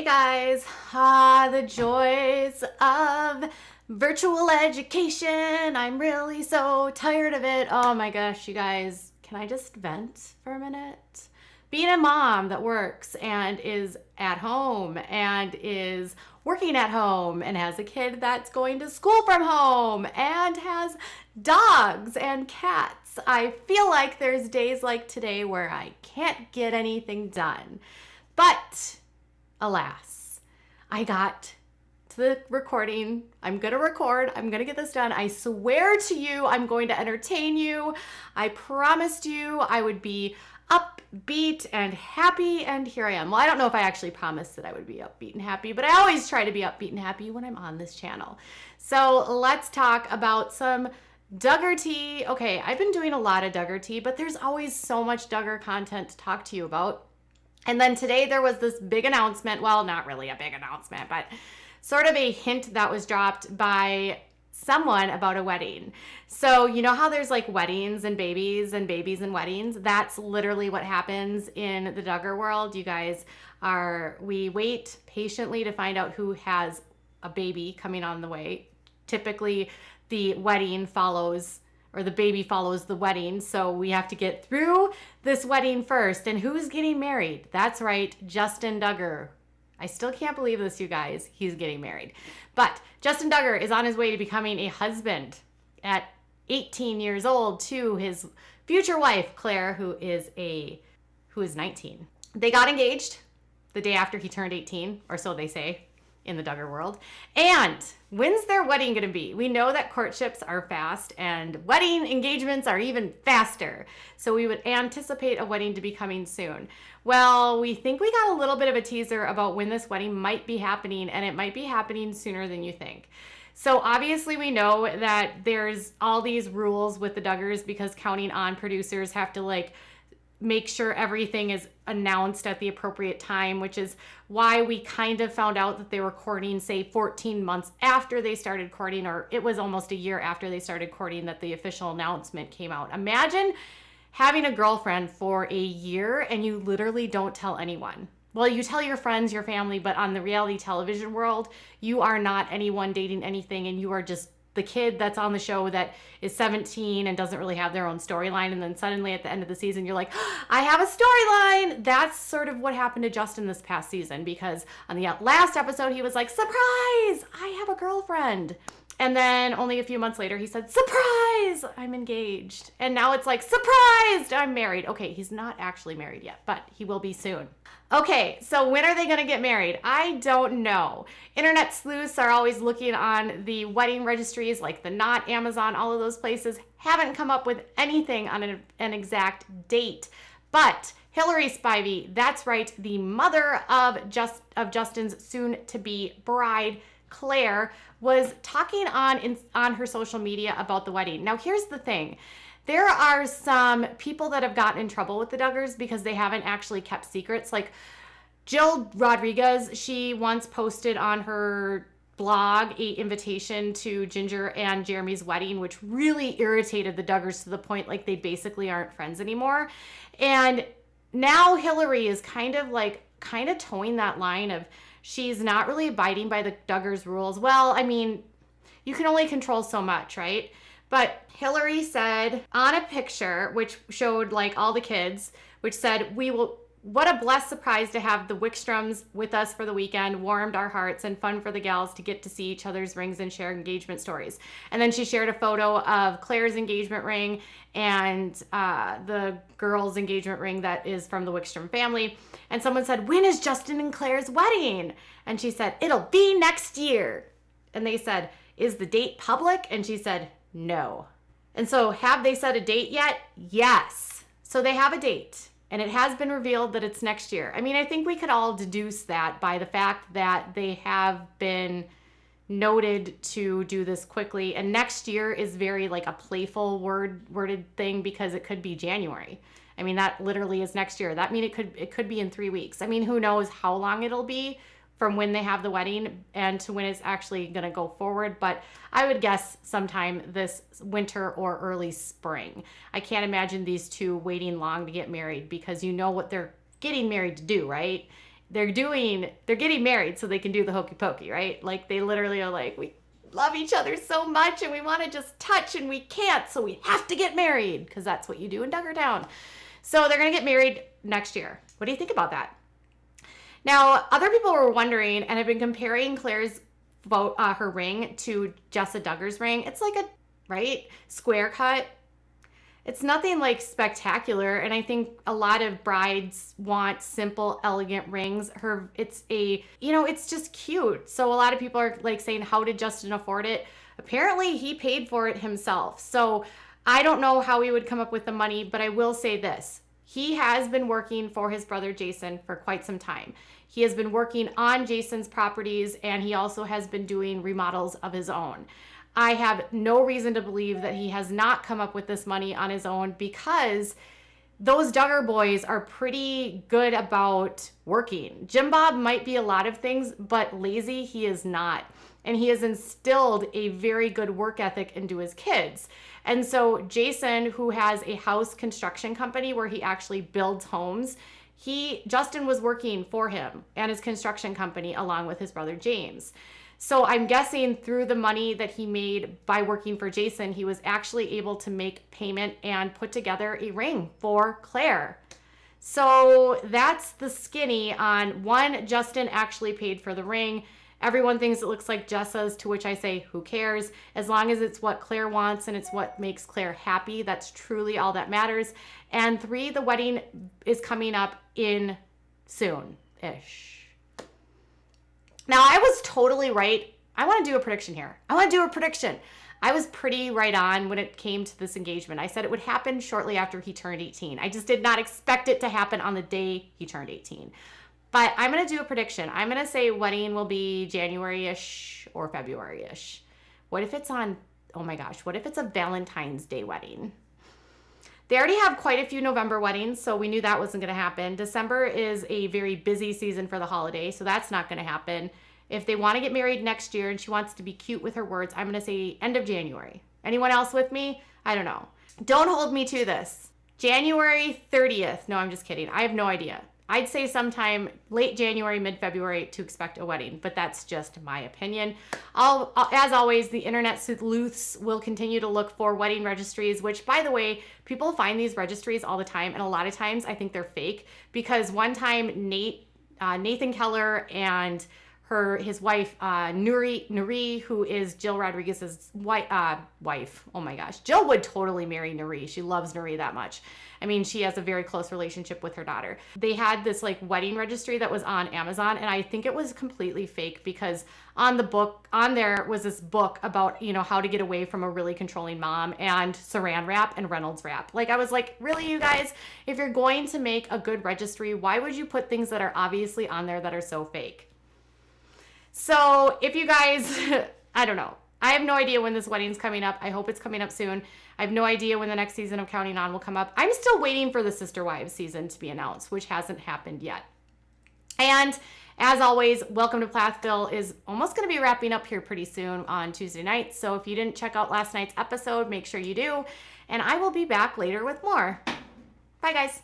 Hey guys, the joys of virtual education. I'm really so tired of it. Oh my gosh, you guys, can I just vent for a minute? Being a mom that works and is at home and is working at home and has a kid that's going to school from home and has dogs and cats. I feel like there's days like today where I can't get anything done. But alas, I got to the recording. I'm going to record. I'm going to get this done. I swear to you, I'm going to entertain you. I promised you I would be upbeat and happy, and here I am. Well, I don't know if I actually promised that I would be upbeat and happy, but I always try to be upbeat and happy when I'm on this channel. So let's talk about some Duggar tea. Okay, I've been doing a lot of Duggar tea, but there's always so much Duggar content to talk to you about. And then today there was this big announcement. Well, not really a big announcement, but sort of a hint that was dropped by someone about a wedding. So you know how there's like weddings and babies and weddings? That's literally what happens in the Duggar world. You guys we wait patiently to find out who has a baby coming on the way. Typically the wedding follows, or the baby follows the wedding. So we have to get through this wedding first. And who's getting married? That's right, Justin Duggar. I still can't believe this, you guys. He's getting married. But Justin Duggar is on his way to becoming a husband at 18 years old to his future wife, Claire, who is 19. They got engaged the day after he turned 18, or so they say in the Duggar world. And when's their wedding gonna be? We know that courtships are fast and wedding engagements are even faster. So we would anticipate a wedding to be coming soon. Well, we think we got a little bit of a teaser about when this wedding might be happening, and it might be happening sooner than you think. So obviously we know that there's all these rules with the Duggars because counting on producers have to make sure everything is announced at the appropriate time, which is why we kind of found out that they were courting, say, 14 months after they started courting, or it was almost a year after they started courting that the official announcement came out. Imagine having a girlfriend for a year and you literally don't tell anyone. Well, you tell your friends, your family, but on the reality television world, you are not anyone dating anything, and you are just the kid that's on the show that is 17 and doesn't really have their own storyline, and then suddenly at the end of the season you're like, I have a storyline. That's sort of what happened to Justin this past season, because on the last episode he was like, surprise, I have a girlfriend. And then only a few months later he said, surprise, I'm engaged. And now it's like, surprised, I'm married. Okay, he's not actually married yet, but he will be soon. Okay, so when are they going to get married? I don't know. Internet sleuths are always looking on the wedding registries like the Knot, Amazon, all of those places. Haven't come up with anything on an exact date. But Hillary Spivey, that's right, the mother of Justin's soon-to-be bride, Claire, was talking on her social media about the wedding. Now, here's the thing. There are some people that have gotten in trouble with the Duggars because they haven't actually kept secrets. Like Jill Rodriguez, she once posted on her blog an invitation to Ginger and Jeremy's wedding, which really irritated the Duggars to the point like they basically aren't friends anymore. And now Hillary is kind of towing that line of she's not really abiding by the Duggars rules. Well, I mean, you can only control so much, right? But Hillary said on a picture, which showed all the kids, which said, what a blessed surprise to have the Wickstroms with us for the weekend, warmed our hearts, and fun for the gals to get to see each other's rings and share engagement stories. And then she shared a photo of Claire's engagement ring and the girl's engagement ring that is from the Wickstrom family. And someone said, when is Justin and Claire's wedding? And she said, it'll be next year. And they said, is the date public? And she said, no. And so have they set a date yet? Yes. So they have a date. And it has been revealed that it's next year. I mean, I think we could all deduce that by the fact that they have been noted to do this quickly. And next year is very a playful worded thing because it could be January. I mean, that literally is next year. That means it could be in 3 weeks. I mean, who knows how long it'll be from when they have the wedding and to when it's actually going to go forward. But I would guess sometime this winter or early spring. I can't imagine these two waiting long to get married because you know what they're getting married to do, right? they're getting married so they can do the hokey pokey, right? Like they literally are like, we love each other so much and we want to just touch and we can't, so we have to get married, because that's what you do in Duggartown. So they're going to get married next year. What do you think about that? Now, other people were wondering and have been comparing Claire's her ring to Justin Duggar's ring. It's like a, right, square cut. It's nothing like spectacular, and I think a lot of brides want simple, elegant rings. It's just cute. So a lot of people are like saying, how did Justin afford it? Apparently he paid for it himself. So I don't know how he would come up with the money, but I will say this. He has been working for his brother Jason for quite some time. He has been working on Jason's properties, and he also has been doing remodels of his own. I have no reason to believe that he has not come up with this money on his own, because those Duggar boys are pretty good about working. Jim Bob might be a lot of things, but lazy he is not. And he has instilled a very good work ethic into his kids. And so Jason, who has a house construction company where he actually builds homes, Justin was working for him and his construction company along with his brother James. So I'm guessing through the money that he made by working for Jason, he was actually able to make payment and put together a ring for Claire. So that's the skinny on one. Justin actually paid for the ring. Everyone thinks it looks like Jessa's, to which I say, who cares? As long as it's what Claire wants and it's what makes Claire happy, that's truly all that matters. And 3, the wedding is coming up in soon-ish. Now, I was totally right. I want to do a prediction here. I was pretty right on when it came to this engagement. I said it would happen shortly after he turned 18. I just did not expect it to happen on the day he turned 18. But I'm going to do a prediction. I'm going to say wedding will be January-ish or February-ish. What if it's a Valentine's Day wedding? They already have quite a few November weddings, so we knew that wasn't going to happen. December is a very busy season for the holiday, so that's not going to happen. If they want to get married next year and she wants to be cute with her words, I'm going to say end of January. Anyone else with me? I don't know. Don't hold me to this. January 30th. No, I'm just kidding. I have no idea. I'd say sometime late January, mid-February to expect a wedding, but that's just my opinion. As always, the internet sleuths will continue to look for wedding registries, which, by the way, people find these registries all the time, and a lot of times I think they're fake, because one time Nathan Keller and his wife, Nuri, who is Jill Rodriguez's wife. Oh my gosh. Jill would totally marry Nuri. She loves Nuri that much. I mean, she has a very close relationship with her daughter. They had this like wedding registry that was on Amazon, and I think it was completely fake, because on there was this book about, how to get away from a really controlling mom, and saran wrap and Reynolds wrap. Like, I was like, really, you guys, if you're going to make a good registry, why would you put things that are obviously on there that are so fake? So if you guys, I don't know. I have no idea when this wedding's coming up. I hope it's coming up soon. I have no idea when the next season of Counting On will come up. I'm still waiting for the Sister Wives season to be announced, which hasn't happened yet. And as always, Welcome to Plathville is almost going to be wrapping up here pretty soon on Tuesday nights. So if you didn't check out last night's episode, make sure you do. And I will be back later with more. Bye, guys.